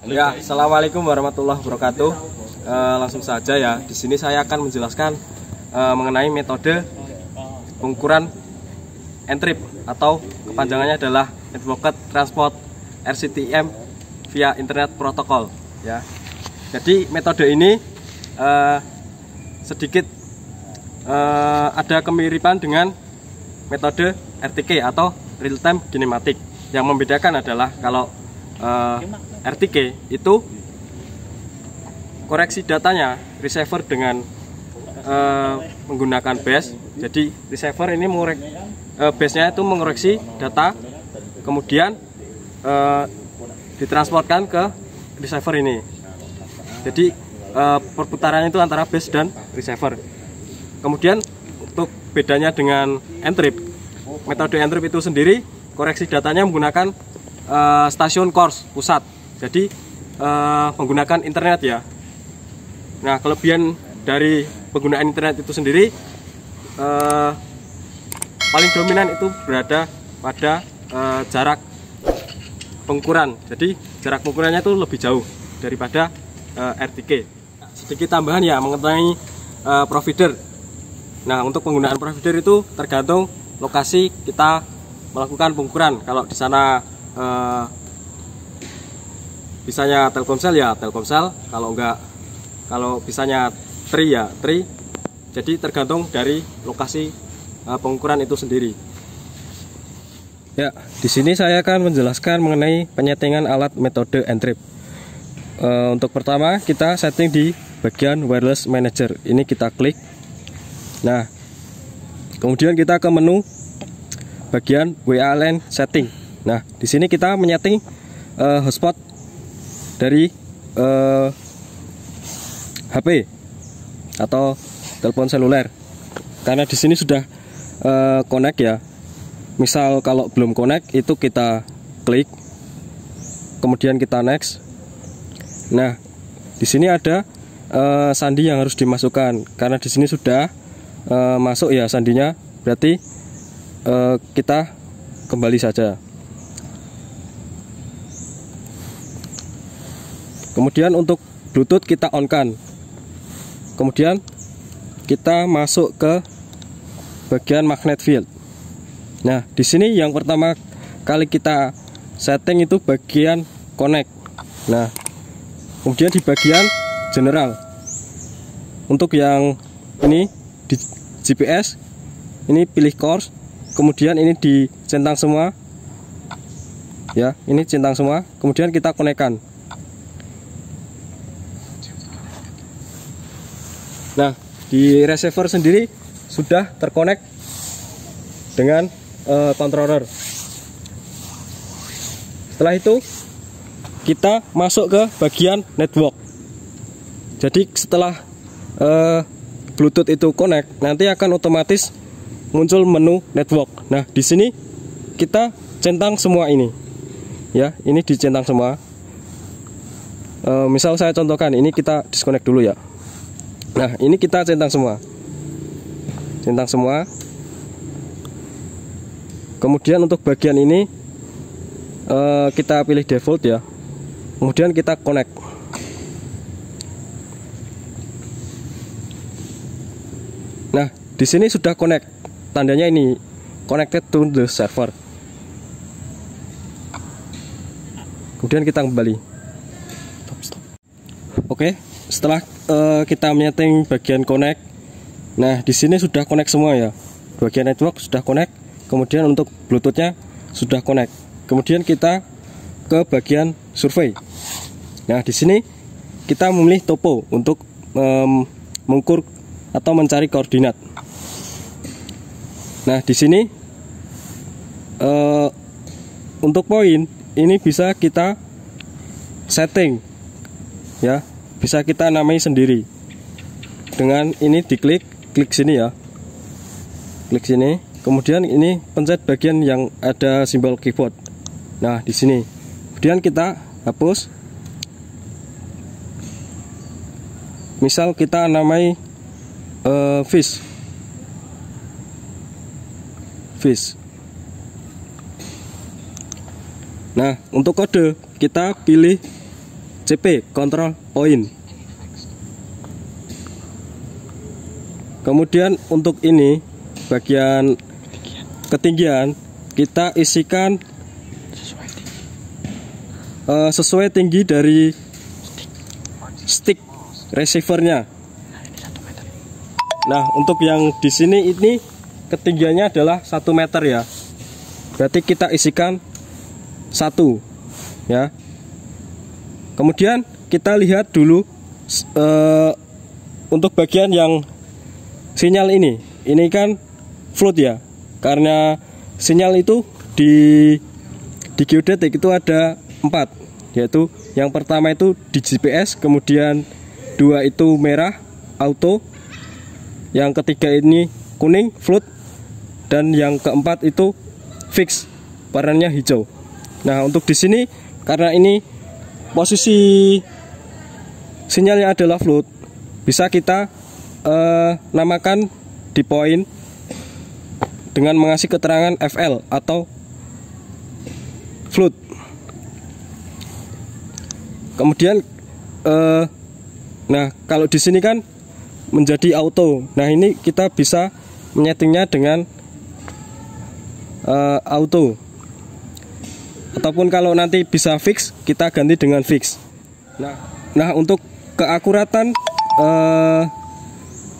Ya, assalamualaikum warahmatullahi wabarakatuh. Langsung saja ya. Di sini saya akan menjelaskan mengenai metode pengukuran N-trip atau kepanjangannya adalah Advanced Transport RCTM via Internet Protocol. Ya. Jadi metode ini sedikit ada kemiripan dengan metode RTK atau Real Time Kinematic. Yang membedakan adalah kalau RTK itu koreksi datanya receiver dengan menggunakan base. Jadi receiver ini base-nya itu mengoreksi data, kemudian ditransportkan ke receiver ini. Jadi perputarannya itu antara base dan receiver. Kemudian untuk bedanya dengan N-trip, metode N-trip itu sendiri koreksi datanya menggunakan stasiun course pusat. Jadi menggunakan internet ya. Nah, kelebihan dari penggunaan internet itu sendiri paling dominan itu berada pada jarak pengukuran. Jadi jarak pengukurannya itu lebih jauh daripada RTK. Sedikit tambahan ya mengenai provider. Nah, untuk penggunaan provider itu tergantung lokasi kita melakukan pengukuran. Kalau di sana bisanya Telkomsel ya Telkomsel, kalau bisanya Tri ya Tri. Jadi tergantung dari lokasi pengukuran itu sendiri. Ya, di sini saya akan menjelaskan mengenai penyetingan alat metode N-trip. Untuk pertama kita setting di bagian wireless manager. Ini kita klik. Nah, kemudian kita ke menu bagian WLAN setting. Nah, di sini kita menyeting hotspot dari HP atau telepon seluler. Karena di sini sudah connect ya. Misal kalau belum connect itu kita klik, kemudian kita next. Nah, di sini ada sandi yang harus dimasukkan. Karena di sini sudah masuk ya sandinya, berarti kita kembali saja. Kemudian untuk Bluetooth kita on kan. Kemudian kita masuk ke bagian magnet field. Nah, di sini yang pertama kali kita setting itu bagian connect. Nah, kemudian di bagian general. Untuk yang ini di GPS, ini pilih course. Kemudian ini dicentang semua. Ya, ini centang semua. Kemudian kita konekkan. Nah, di receiver sendiri sudah terkonek dengan controller. Setelah itu kita masuk ke bagian network. Jadi setelah Bluetooth itu connect, nanti akan otomatis muncul menu network. Nah, di sini kita centang semua ini. Ya, ini dicentang semua. Misal saya contohkan, ini kita disconnect dulu ya. Nah, ini kita centang semua. Centang semua. Kemudian untuk bagian ini kita pilih default ya. Kemudian kita connect. Nah, di sini sudah connect. Tandanya ini connected to the server. Kemudian kita kembali. Oke, setelah kita menyeting bagian connect. Nah, di sini sudah connect semua ya. Bagian network sudah connect. Kemudian untuk Bluetoothnya sudah connect. Kemudian kita ke bagian survei. Nah, di sini kita memilih topo untuk mengukur atau mencari koordinat. Nah, di sini untuk poin ini bisa kita setting ya, bisa kita namai sendiri. Dengan ini diklik, klik sini ya. Klik sini, kemudian ini pencet bagian yang ada simbol keyboard. Nah, di sini. Kemudian kita hapus. Misal kita namai fish. Nah, untuk kode kita pilih CP control point. Kemudian untuk ini bagian ketinggian kita isikan sesuai tinggi dari stick receivernya. Nah, untuk yang di sini ini ketinggiannya adalah 1 meter ya. Berarti kita isikan 1 ya. Kemudian kita lihat dulu untuk bagian yang sinyal ini kan float ya. Karena sinyal itu di geodetik itu ada 4, yaitu yang pertama itu di GPS, kemudian 2 itu merah auto, yang ketiga ini kuning float, dan yang keempat itu fix warnanya hijau. Nah, untuk di sini karena ini posisi sinyalnya adalah float, bisa kita namakan di point dengan mengasih keterangan FL atau float. Kemudian nah, kalau di sini kan menjadi auto. Nah, ini kita bisa menyetingnya dengan auto. Ataupun kalau nanti bisa fix, kita ganti dengan fix. Nah, untuk keakuratan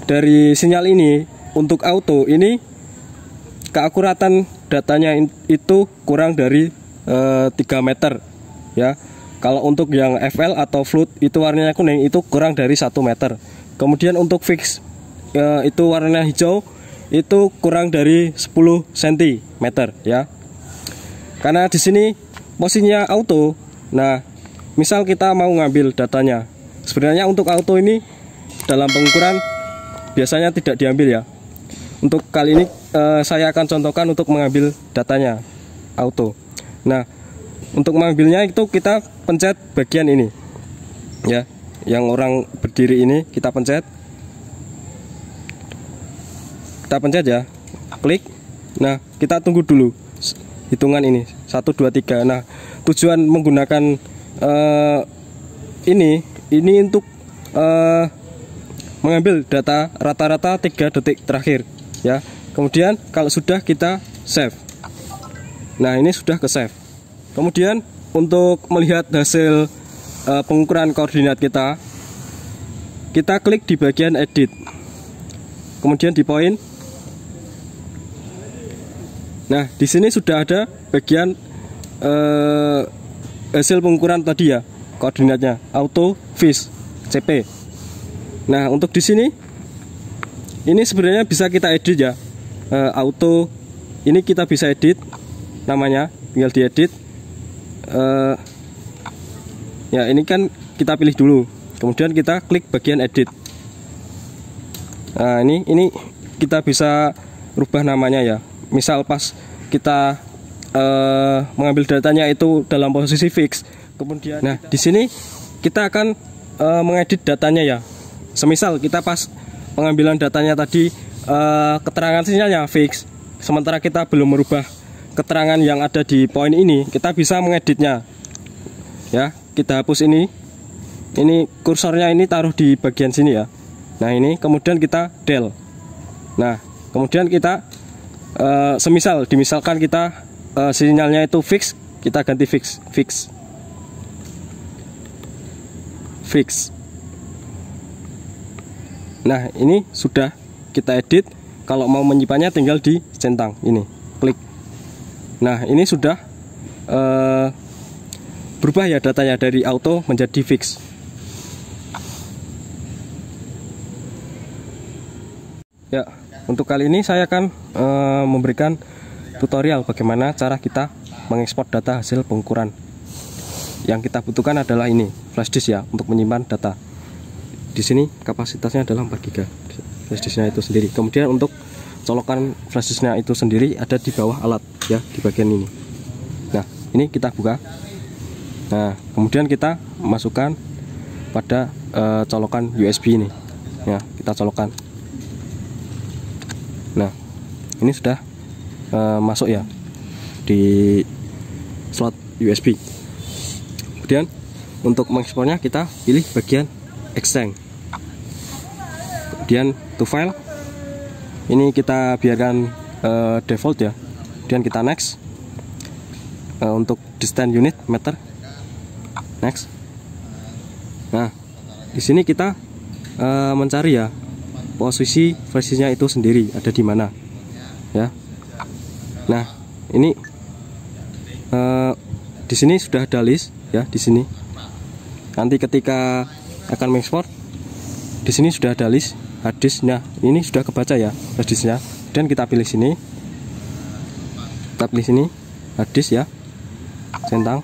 dari sinyal ini untuk auto ini keakuratan datanya itu kurang dari 3 meter ya. Kalau untuk yang FL atau float itu warnanya kuning itu kurang dari 1 meter. Kemudian untuk fix itu warnanya hijau itu kurang dari 10 cm ya. Karena di sini posisinya auto. Nah, misal kita mau ngambil datanya. Sebenarnya untuk auto ini dalam pengukuran biasanya tidak diambil ya. Untuk kali ini saya akan contohkan untuk mengambil datanya auto. Nah, untuk mengambilnya itu kita pencet bagian ini ya, yang orang berdiri ini kita pencet ya, klik. Nah, kita tunggu dulu hitungan ini 1 2 3. Nah, tujuan menggunakan ini untuk mengambil data rata-rata 3 detik terakhir ya. Kemudian kalau sudah kita save. Nah, ini sudah ke save. Kemudian untuk melihat hasil pengukuran koordinat kita klik di bagian edit, kemudian di point. Nah, di sini sudah ada bagian hasil pengukuran tadi ya, koordinatnya auto fix CP. Nah, untuk di sini ini sebenarnya bisa kita edit ya, auto ini kita bisa edit namanya, tinggal diedit. Ya, ini kan kita pilih dulu, kemudian kita klik bagian edit. Nah, ini kita bisa rubah namanya ya. Misal pas kita mengambil datanya itu dalam posisi fix, kemudian nah di sini kita akan mengedit datanya ya. Semisal kita pas pengambilan datanya tadi keterangan sinyalnya fix, sementara kita belum merubah keterangan yang ada di poin ini, kita bisa mengeditnya ya. Kita hapus ini kursornya ini taruh di bagian sini ya. Nah, ini kemudian kita del. Nah, kemudian kita dimisalkan kita sinyalnya itu fix, kita ganti fix. Nah, ini sudah kita edit. Kalau mau menyimpannya tinggal dicentang ini, klik. Nah, ini sudah berubah ya datanya dari auto menjadi fix. Ya, untuk kali ini saya akan memberikan tutorial bagaimana cara kita mengekspor data hasil pengukuran. Yang kita butuhkan adalah ini, flash disk ya, untuk menyimpan data. Di sini kapasitasnya adalah 4 GB flash disknya itu sendiri. Kemudian untuk colokan flash disknya itu sendiri ada di bawah alat ya, di bagian ini. Nah, ini kita buka. Nah, kemudian kita masukkan pada colokan USB ini ya, kita colokkan. Nah, ini sudah masuk ya di slot USB. Kemudian Untuk mengekspornya kita pilih bagian extend, kemudian to file, ini kita biarkan default ya, kemudian kita next. Untuk distance unit meter, next. Nah, di sini kita mencari ya posisi flashnya itu sendiri ada di mana ya. Nah, ini di sini sudah ada list ya, di sini. Nanti ketika akan mengekspor, di sini sudah ada list hard disk. Nah, ini sudah kebaca ya hard disknya. Dan kita pilih sini, kita pilih sini hard disk ya, centang.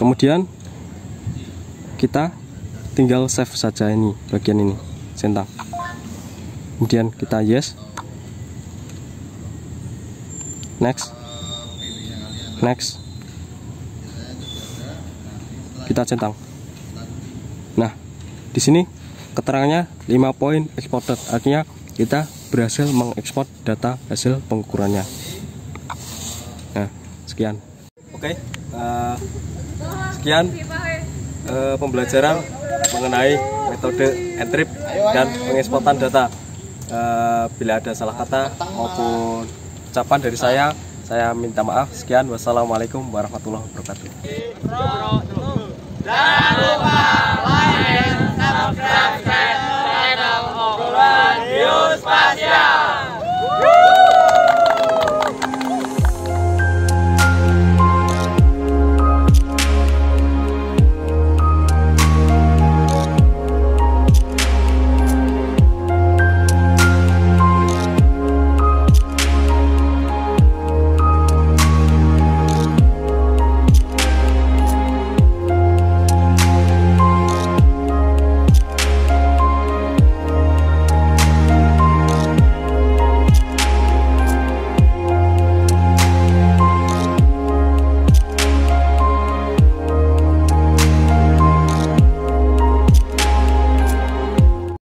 Kemudian kita tinggal save saja ini bagian ini, centang. Kemudian kita yes, next, next, kita centang. Nah, di sini keterangannya 5 poin exported, artinya kita berhasil mengekspor data hasil pengukurannya. Nah, sekian. Oke, sekian pembelajaran mengenai metode encrypt dan pengeksportan data. Bila ada salah kata maupun ucapan dari saya minta maaf. Sekian, wassalamualaikum warahmatullahi wabarakatuh. Jangan lupa like, subscribe.